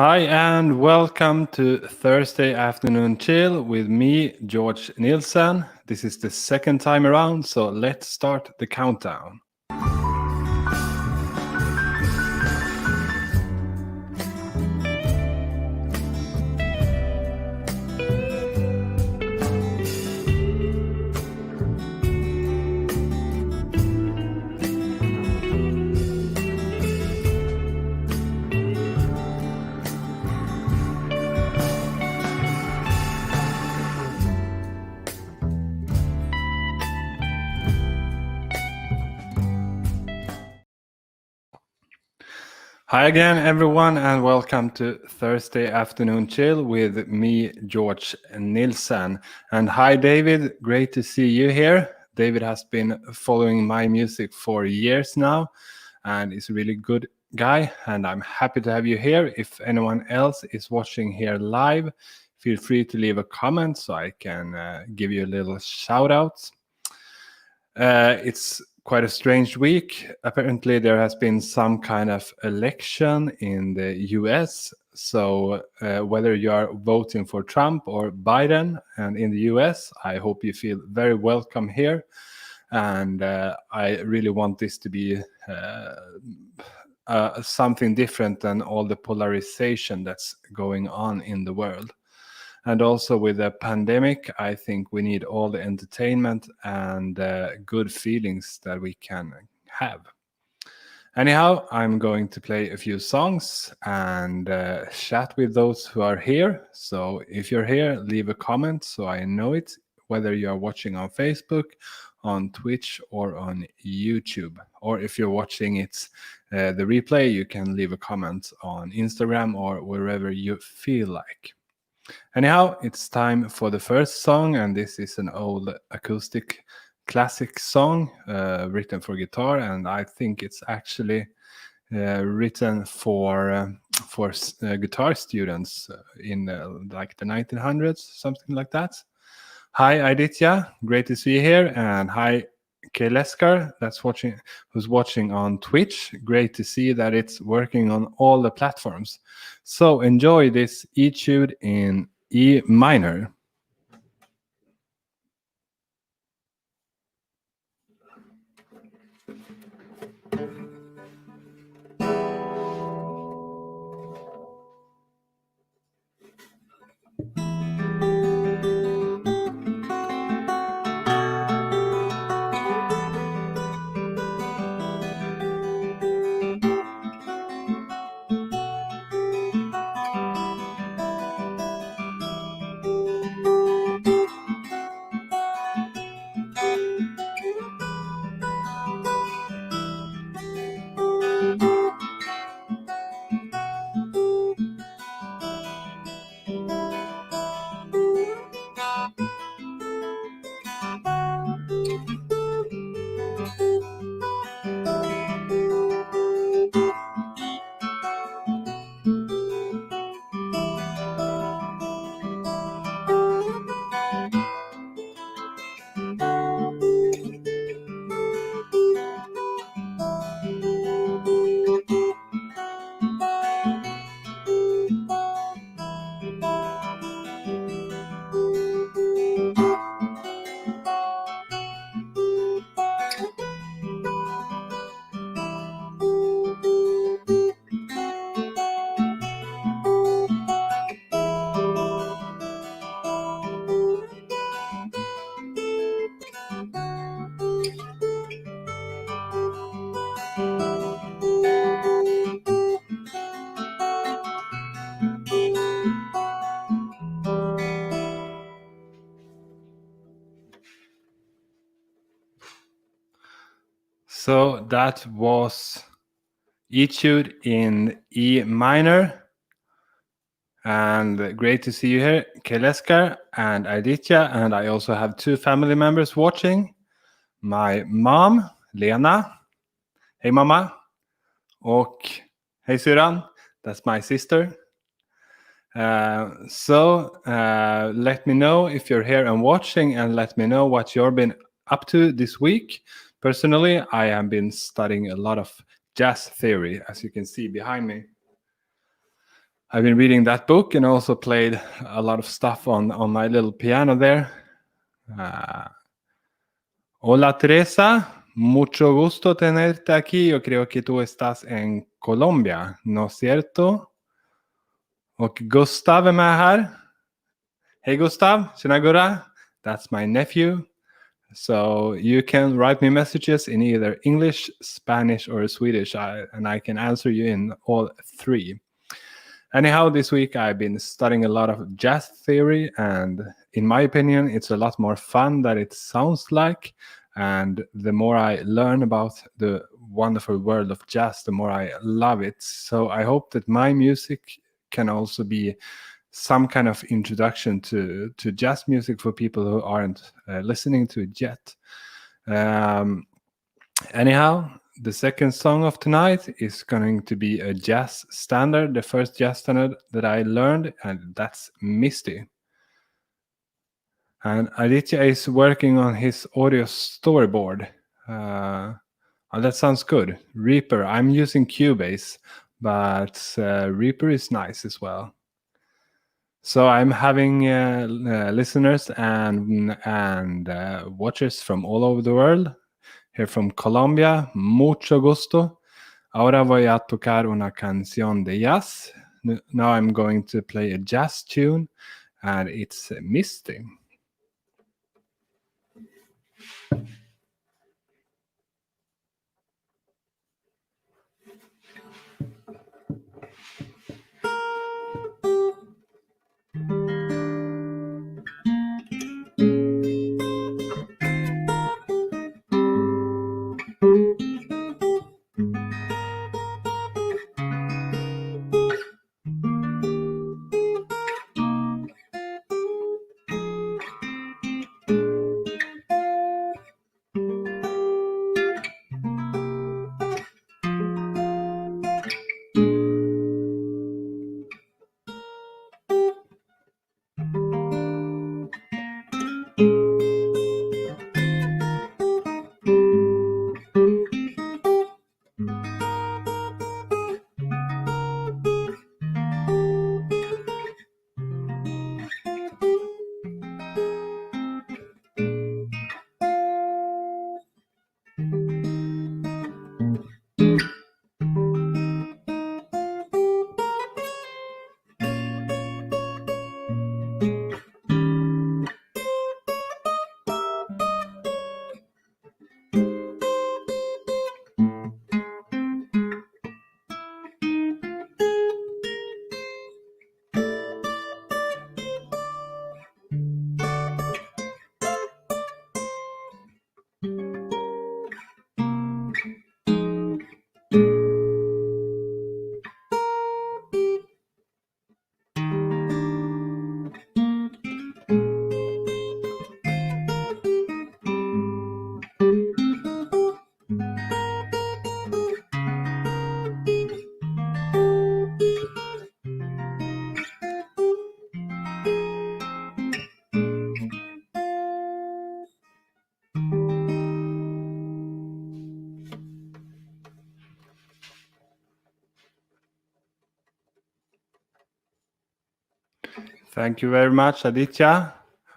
Hi and welcome to Thursday Afternoon Chill with me, Georg Nielsen. This is the second time around, so let's start the countdown. Hi again, everyone, and welcome to Thursday Afternoon Chill with me, Georg Nielsen. And hi, David. Great to see you here. David has been following my music for years now, and is a really good guy. And I'm happy to have you here. If anyone else is watching here live, feel free to leave a comment so I can give you a little shout out. It's quite a strange week. Apparently, there has been some kind of election in the US. So, whether you are voting for Trump or Biden, and in the US, I hope you feel very welcome here. And I really want this to be something different than all the polarization that's going on in the world. And also with the pandemic, I think we need all the entertainment and good feelings that we can have. Anyhow, I'm going to play a few songs and chat with those who are here. So if you're here, leave a comment so I know it, whether you're watching on Facebook, on Twitch, or on YouTube. Or if you're watching it, the replay, you can leave a comment on Instagram or wherever you feel like. Anyhow, it's time for the first song, and this is an old acoustic classic song written for guitar, and I think it's actually written for guitar students in like the 1900s, something like that. Hi, Aditya, great to see you here, and hi, Keleskar, who's watching on Twitch. Great to see that it's working on all the platforms. So enjoy this etude in E minor. So that was etude in E minor. And great to see you here, Keleskar and Aditya. And I also have two family members watching. My mom, Lena. Hey mamma. Och hej syrran. That's my sister. So let me know if you're here and watching, and let me know what you've been up to this week. Personally, I have been studying a lot of jazz theory, as you can see behind me. I've been reading that book and also played a lot of stuff on my little piano there. Hola Teresa, mucho gusto tenerte aquí. Yo creo que tú estás en Colombia, ¿no es cierto? Och Gustav är med här. Hey Gustav, tjena Gurra. That's my nephew. So you can write me messages in either English, Spanish, or Swedish, and I can answer you in all three. Anyhow, this week I've been studying a lot of jazz theory, and in my opinion, it's a lot more fun than it sounds like. And the more I learn about the wonderful world of jazz, the more I love it. So I hope that my music can also be some kind of introduction to jazz music for people who aren't listening to it yet. Anyhow, the second song of tonight is going to be a jazz standard, the first jazz standard that I learned, and that's Misty. And Aditya is working on his audio storyboard. That sounds good. Reaper, I'm using Cubase, but Reaper is nice as well. So I'm having listeners and watchers from all over the world. Here from Colombia, mucho gusto. Ahora voy a tocar una canción de jazz. Now I'm going to play a jazz tune, and it's Misty. Thank you very much, Aditya.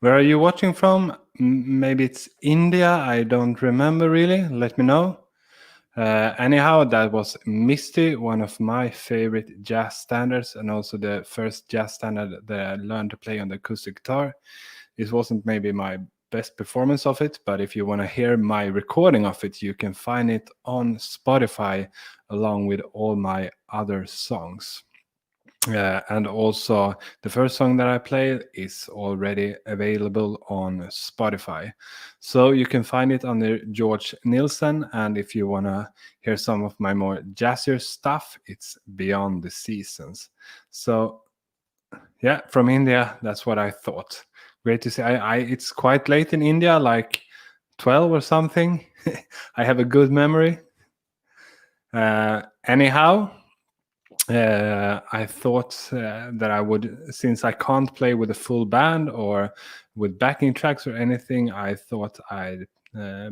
Where are you watching from? Maybe it's India. I don't remember really. Let me know. Anyhow, that was Misty, one of my favorite jazz standards, and also the first jazz standard that I learned to play on the acoustic guitar. This wasn't maybe my best performance of it, but if you want to hear my recording of it, you can find it on Spotify along with all my other songs. And also the first song that I played is already available on Spotify. So you can find it under Georg Nielsen. And if you want to hear some of my more jazzier stuff, it's Beyond the Seasons. So yeah, from India, that's what I thought. Great to see. It's quite late in India, like 12 or something. I have a good memory. Anyhow, I thought that I would, since I can't play with a full band or with backing tracks or anything, I thought I'd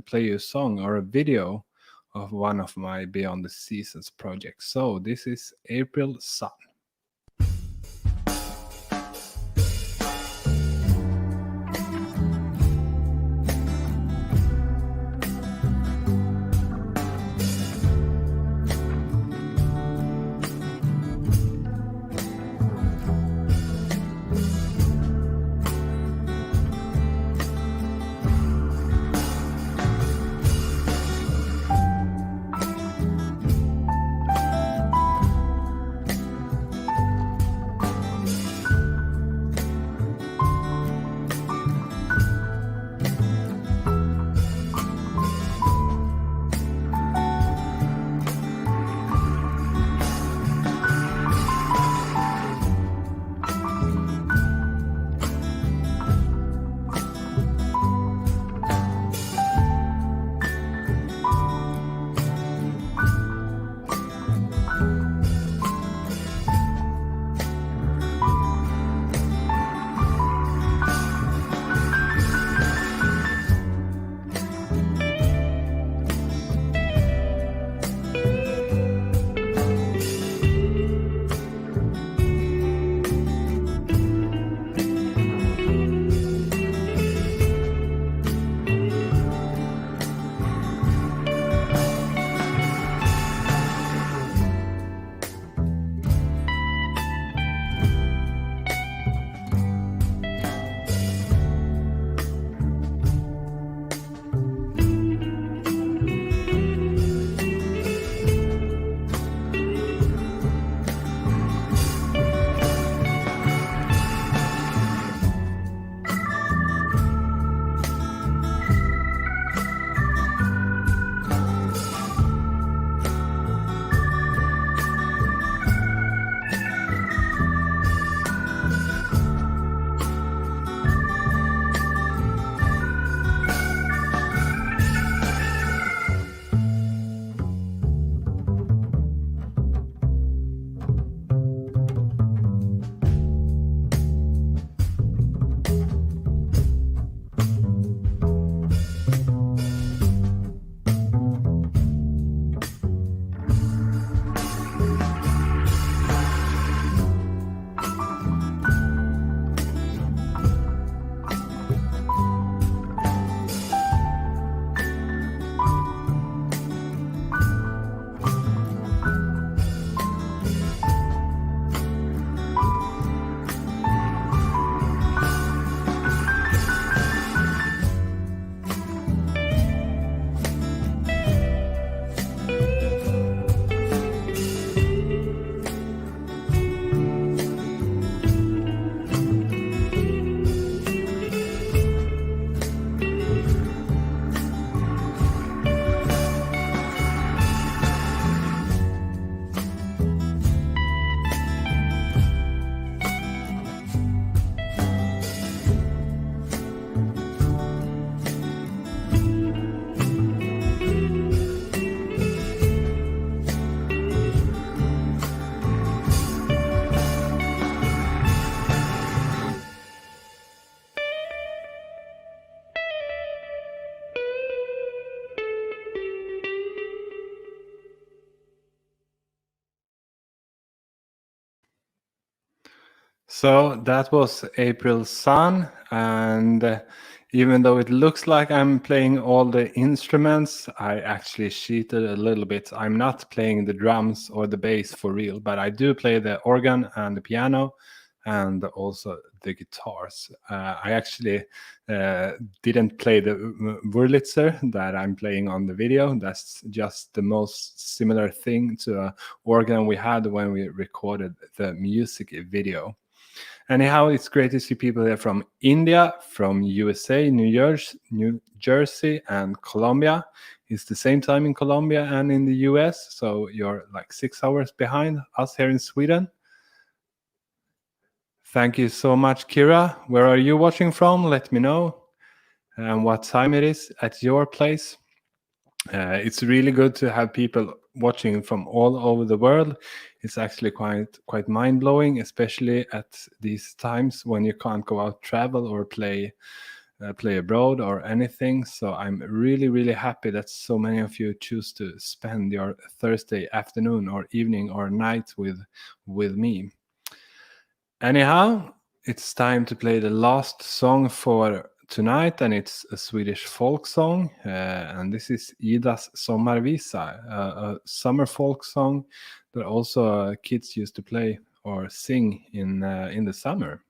play you a song or a video of one of my Beyond the Seasons projects. So this is April Sun. So that was April Sun, and even though it looks like I'm playing all the instruments, I actually cheated a little bit. I'm not playing the drums or the bass for real, but I do play the organ and the piano and also the guitars. I actually didn't play the Wurlitzer that I'm playing on the video. That's just the most similar thing to an organ we had when we recorded the music video. Anyhow, it's great to see people here from India, from USA, New Jersey, and Colombia. It's the same time in Colombia and in the US, so you're like 6 hours behind us here in Sweden. Thank you so much, Kira. Where are you watching from? Let me know. And what time it is at your place. It's really good to have people watching from all over the world. It's actually quite mind-blowing, especially at these times when you can't go out, travel, or play abroad or anything. So I'm really happy that so many of you choose to spend your Thursday afternoon or evening or night with me. Anyhow, it's time to play the last song for tonight, and it's a Swedish folk song, and this is Ida's Sommarvisa, a summer folk song that also kids used to play or sing in the summer.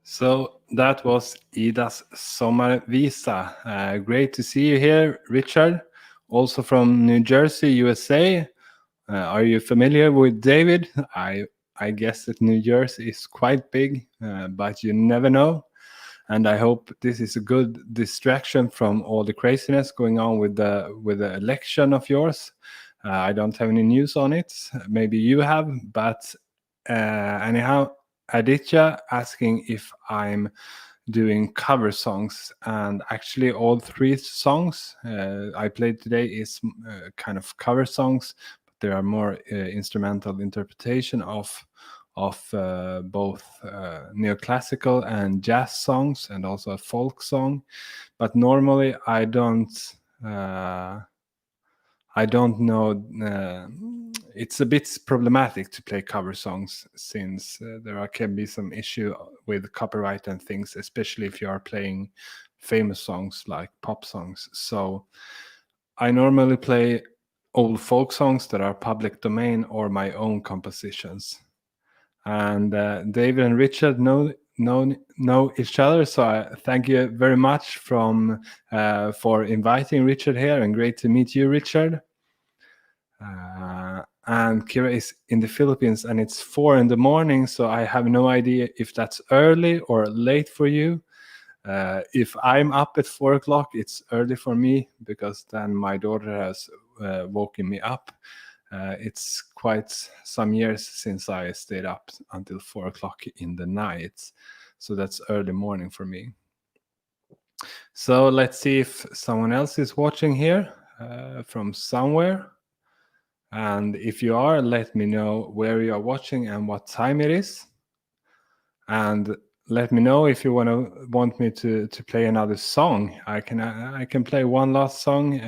So that was Ida's Sommarvisa. Great to see you here, Richard, also from New Jersey, USA. Are you familiar with David? I guess that New Jersey is quite big, but you never know. And I hope this is a good distraction from all the craziness going on with the election of yours. I don't have any news on it. Maybe you have, but anyhow, Aditya asking if I'm doing cover songs, and actually all three songs I played today is kind of cover songs, but there are more instrumental interpretation of both neoclassical and jazz songs, and also a folk song. But normally I don't know. It's a bit problematic to play cover songs since can be some issue with copyright and things, especially if you are playing famous songs like pop songs. So I normally play old folk songs that are public domain or my own compositions. And David and Richard know each other, so I thank you very much for inviting Richard here, and great to meet you, Richard. And Kira is in the Philippines, and it's 4 a.m, so I have no idea if that's early or late for you. If I'm up at 4 o'clock, it's early for me, because then my daughter has woken me up. It's quite some years since I stayed up until 4 o'clock in the night, so that's early morning for me. So let's see if someone else is watching here from somewhere. And if you are, let me know where you are watching and what time it is. And let me know if you want me to play another song. I can play one last song,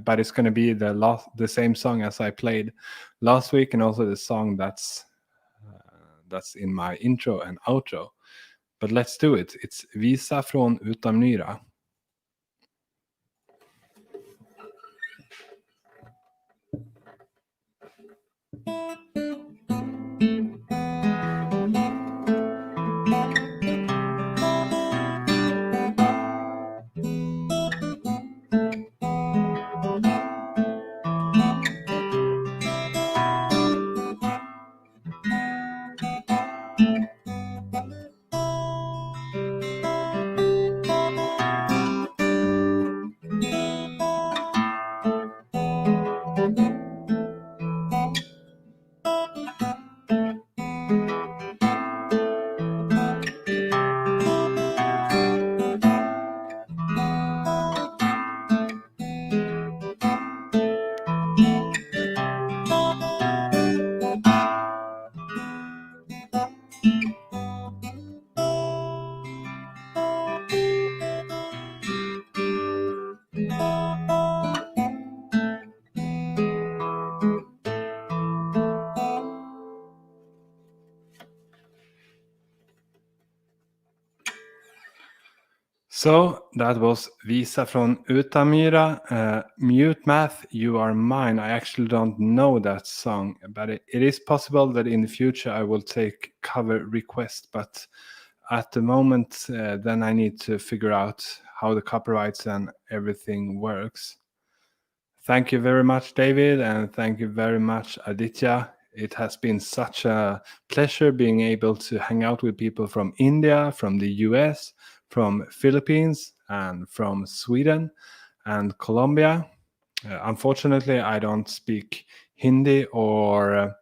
but it's going to be the same song as I played last week, and also the song that's in my intro and outro. But let's do it. It's Visa från Utamnyra. So that was Visa från Utamyra. Mute Math, You Are Mine. I actually don't know that song, but it is possible that in the future I will take cover requests. But at the moment, then I need to figure out how the copyrights and everything works. Thank you very much, David, and thank you very much, Aditya. It has been such a pleasure being able to hang out with people from India, from the US, from Philippines, and from Sweden and Colombia. Unfortunately, I don't speak Hindi, or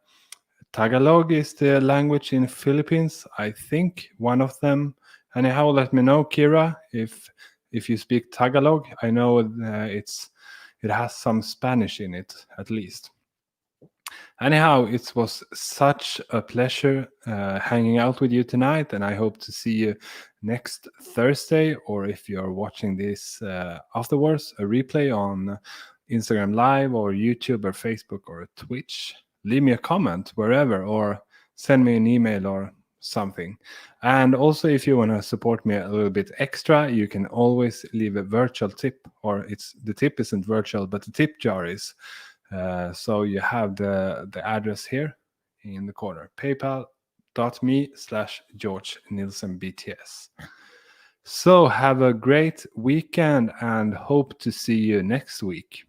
Tagalog is the language in Philippines. I think one of them. Anyhow, let me know, Kira, if you speak Tagalog. I know it has some Spanish in it, at least. Anyhow, it was such a pleasure hanging out with you tonight, and I hope to see you next Thursday, or if you're watching this afterwards, a replay on Instagram Live or YouTube or Facebook or Twitch. Leave me a comment wherever, or send me an email or something. And also, if you want to support me a little bit extra, you can always leave a virtual tip, or the tip isn't virtual, but the tip jar is. So you have the address here in the corner, paypal.me/georgnielsenbts. So have a great weekend, and hope to see you next week.